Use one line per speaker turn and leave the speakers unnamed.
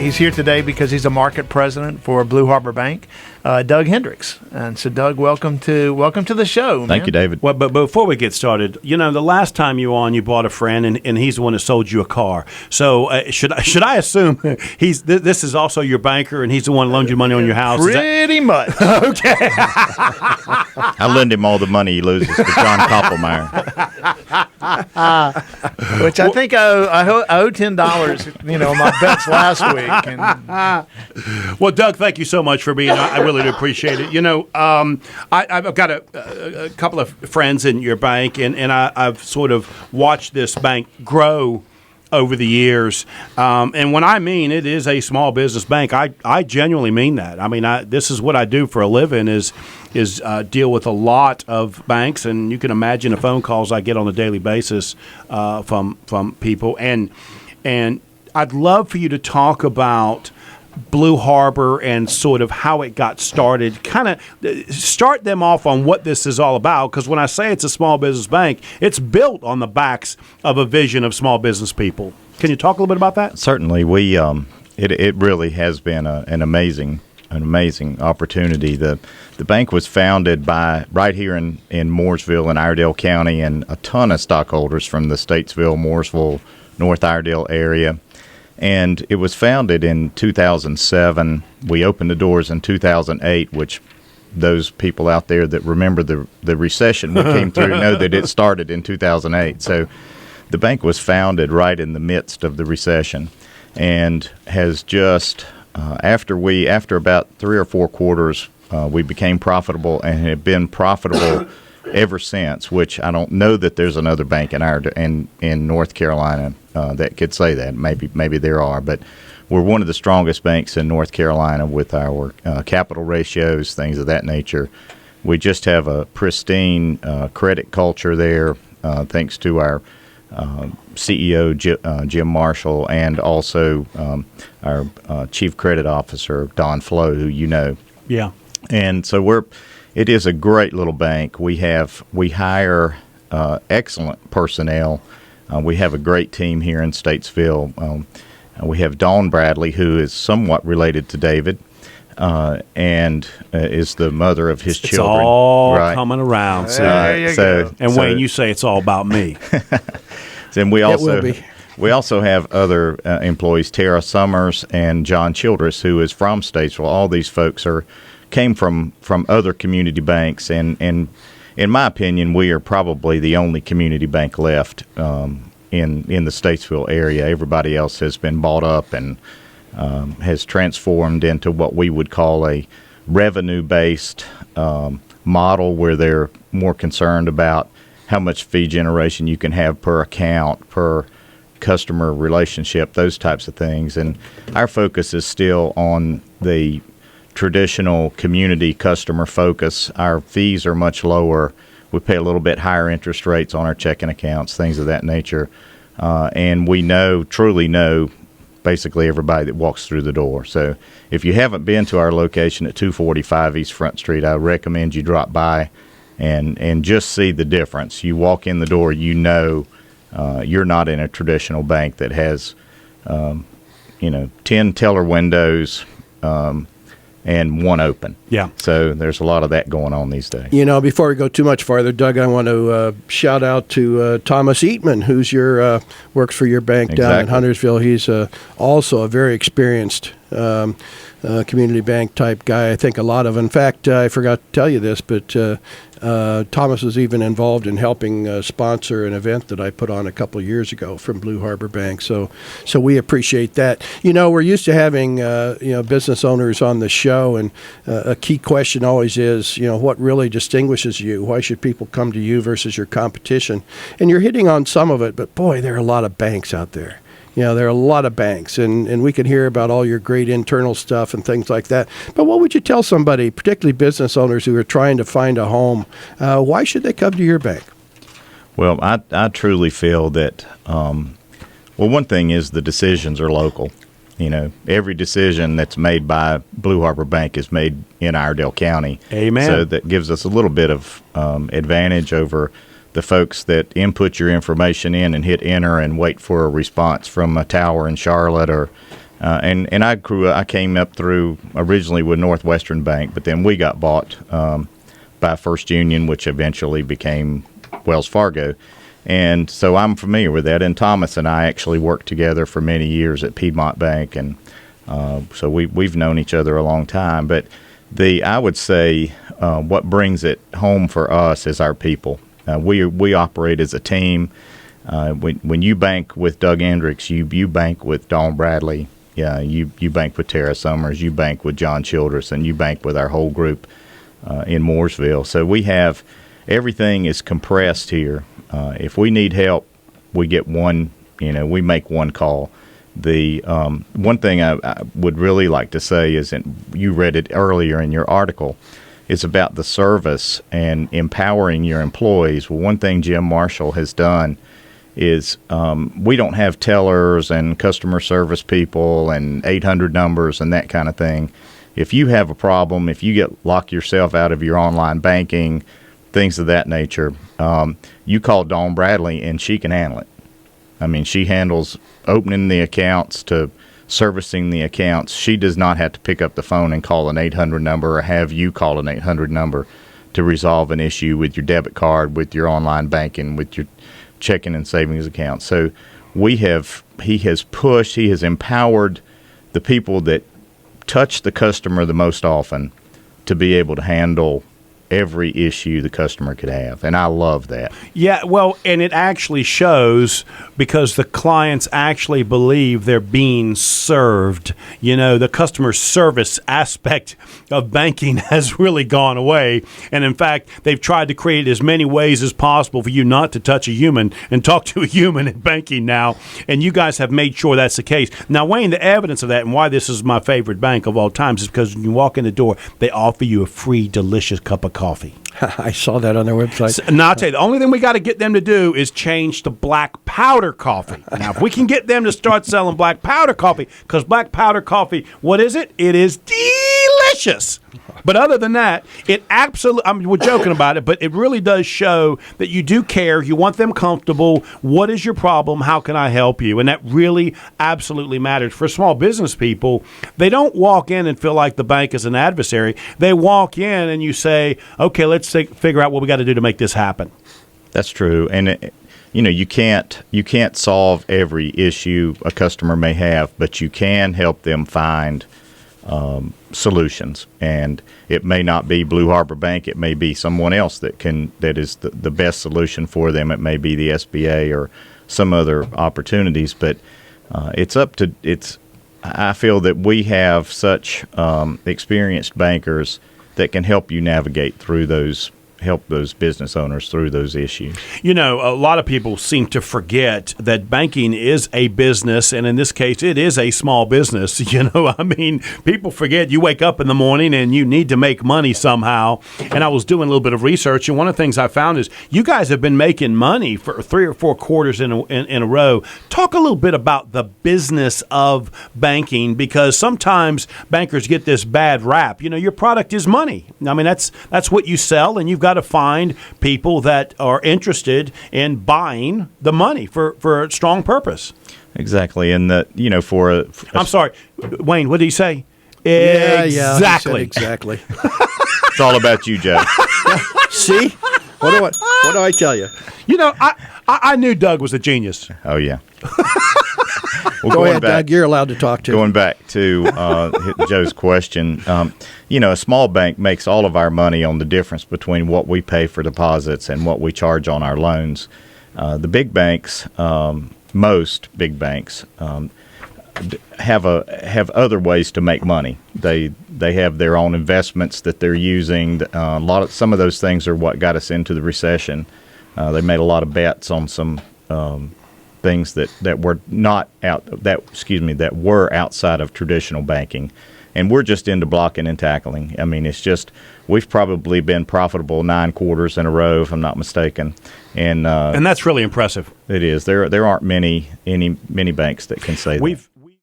he's here today because he's a market president for Blue Harbor Bank, Doug Hendrix. And so, Doug, welcome to the show.
Thank you, David.
Well, but before we get started, the last time you were on, you bought a friend, and he's the one that sold you a car. So should I assume this is also your banker, and he's the one that loaned you money on your house?
Pretty much.
Okay.
I lend him all the money he loses to John Koppelmeyer.
Which I think I owe $10, on my bets last week. And
Well, Doug, thank you so much for being on. I really do appreciate it. I've got a couple of friends in your bank, and I've sort of watched this bank grow over the years. And when I mean it is a small business bank, I genuinely mean that. I mean, this is what I do for a living is deal with a lot of banks, and you can imagine the phone calls I get on a daily basis from people. And I'd love for you to talk about Blue Harbor and sort of how it got started. Kind of start them off on what this is all about, because when I say it's a small business bank, it's built on the backs of a vision of small business people. Can you talk a little bit about that?
Certainly. We it really has been an amazing opportunity. The bank was founded by right here in Mooresville in Iredell County, and a ton of stockholders from the Statesville, Mooresville, North Iredell area. And it was founded in 2007. We opened the doors in 2008, which those people out there that remember the recession we came through know that it started in 2008. So the bank was founded right in the midst of the recession, and has just after about 3 or 4 quarters, we became profitable and have been profitable ever since. Which I don't know that there's another bank in North Carolina that could say that. Maybe there are, but we're one of the strongest banks in North Carolina with our capital ratios, things of that nature. We just have a pristine credit culture there, thanks to our CEO, Jim Marshall, and also our Chief Credit Officer, Don Flo, who you know.
Yeah.
And so it is a great little bank. We hire excellent personnel. We have a great team here in Statesville. We have Dawn Bradley, who is somewhat related to David, and is the mother of his children.
It's all coming around.
There you go.
And Wayne, you say it's all about me.
And we
will be.
We also have other employees, Tara Summers and John Childress, who is from Statesville. All these folks came from other community banks, and in my opinion, we are probably the only community bank left in the Statesville area. Everybody else has been bought up and has transformed into what we would call a revenue-based model, where they're more concerned about how much fee generation you can have per account, per customer relationship, those types of things. And our focus is still on the traditional community customer focus. Our fees are much lower. We pay a little bit higher interest rates on our checking accounts, things of that nature. And we truly know basically everybody that walks through the door. So if you haven't been to our location at 245 East Front Street, I recommend you drop by and just see the difference. You walk in the door, you're not in a traditional bank that has 10 teller windows and one open.
Yeah.
So there's a lot of that going on these days.
Before we go too much farther, Doug, I want to shout out to Thomas Eatman, who's works for your bank down in Huntersville. He's also a very experienced community bank type guy. I think a lot of, in fact, I forgot to tell you this, but Thomas was even involved in helping sponsor an event that I put on a couple of years ago from Blue Harbor Bank. So we appreciate that. We're used to having business owners on the show, and a key question always is, what really distinguishes you? Why should people come to you versus your competition? And you're hitting on some of it, but boy, there are a lot of banks out there. There are a lot of banks, and we can hear about all your great internal stuff and things like that. But what would you tell somebody, particularly business owners who are trying to find a home, why should they come to your bank?
Well, I truly feel that, one thing is the decisions are local. Every decision that's made by Blue Harbor Bank is made in Iredell County.
Amen.
So that gives us a little bit of advantage over the folks that input your information in and hit enter and wait for a response from a tower in Charlotte or And I came up through originally with Northwestern Bank, but then we got bought by First Union, which eventually became Wells Fargo. And so I'm familiar with that. And Thomas and I actually worked together for many years at Piedmont Bank, and so we've known each other a long time. But I would say what brings it home for us is our people. We operate as a team. When you bank with Doug Hendrix, you bank with Dawn Bradley. Yeah, you bank with Tara Summers, you bank with John Childress, and you bank with our whole group in Mooresville. So we have everything is compressed here. If we need help, we get one. We make one call. The one thing I would really like to say is, and you read it earlier in your article, is about the service and empowering your employees. Well, one thing Jim Marshall has done is we don't have tellers and customer service people and 800 numbers and that kind of thing. If you have a problem, if you lock yourself out of your online banking, things of that nature, you call Dawn Bradley and she can handle it. I mean, she handles opening the accounts to servicing the accounts. She does not have to pick up the phone and call an 800 number or have you call an 800 number to resolve an issue with your debit card, with your online banking, with your checking and savings account. So he has empowered the people that touch the customer the most often to be able to handle every issue the customer could have. And I love that.
Yeah, well, and it actually shows because the clients actually believe they're being served. The customer service aspect of banking has really gone away. And in fact, they've tried to create as many ways as possible for you not to touch a human and talk to a human in banking now. And you guys have made sure that's the case. Now, Wayne, the evidence of that and why this is my favorite bank of all times is because when you walk in the door, they offer you a free, delicious cup of coffee.
I saw that on their website.
So, now, I'll tell you, the only thing we got to get them to do is change to black powder coffee. Now, if we can get them to start selling black powder coffee, because black powder coffee, what is it? It is delicious. But other than that, it absolutely, we're joking about it, but it really does show that you do care. You want them comfortable. What is your problem? How can I help you? And that really absolutely matters. For small business people, they don't walk in and feel like the bank is an adversary. They walk in and you say, okay, let's figure out what we got to do to make this happen.
That's true. And you can't solve every issue a customer may have, but you can help them find solutions. And it may not be Blue Harbor Bank. It may be someone else that is the best solution for them. It may be the SBA or some other opportunities. But I feel that we have such experienced bankers that can help you navigate through help those business owners through those issues.
A lot of people seem to forget that banking is a business, and in this case, it is a small business. People forget you wake up in the morning and you need to make money somehow. And I was doing a little bit of research, and one of the things I found is you guys have been making money for 3 or 4 quarters in a row. Talk a little bit about the business of banking, because sometimes bankers get this bad rap. Your product is money. I mean, that's what you sell, and you've got to find people that are interested in buying the money for a strong purpose.
Exactly. And
I'm sorry, Wayne, what did he say?
Yeah,
Exactly.
Exactly.
It's all about you, Joe.
See? What do I tell you?
I knew Doug was a genius.
Oh, yeah. Well,
Go ahead, Doug. You're allowed to talk to.
Going back to Joe's question, a small bank makes all of our money on the difference between what we pay for deposits and what we charge on our loans. The big banks, most big banks, have other ways to make money. They have their own investments that they're using. Some of those things are what got us into the recession. They made a lot of bets on some things that were outside of traditional banking, and we're just into blocking and tackling. I mean, it's just we've probably been profitable 9 quarters in a row, if I'm not mistaken, and
that's really impressive.
It is. There aren't many banks that can say that.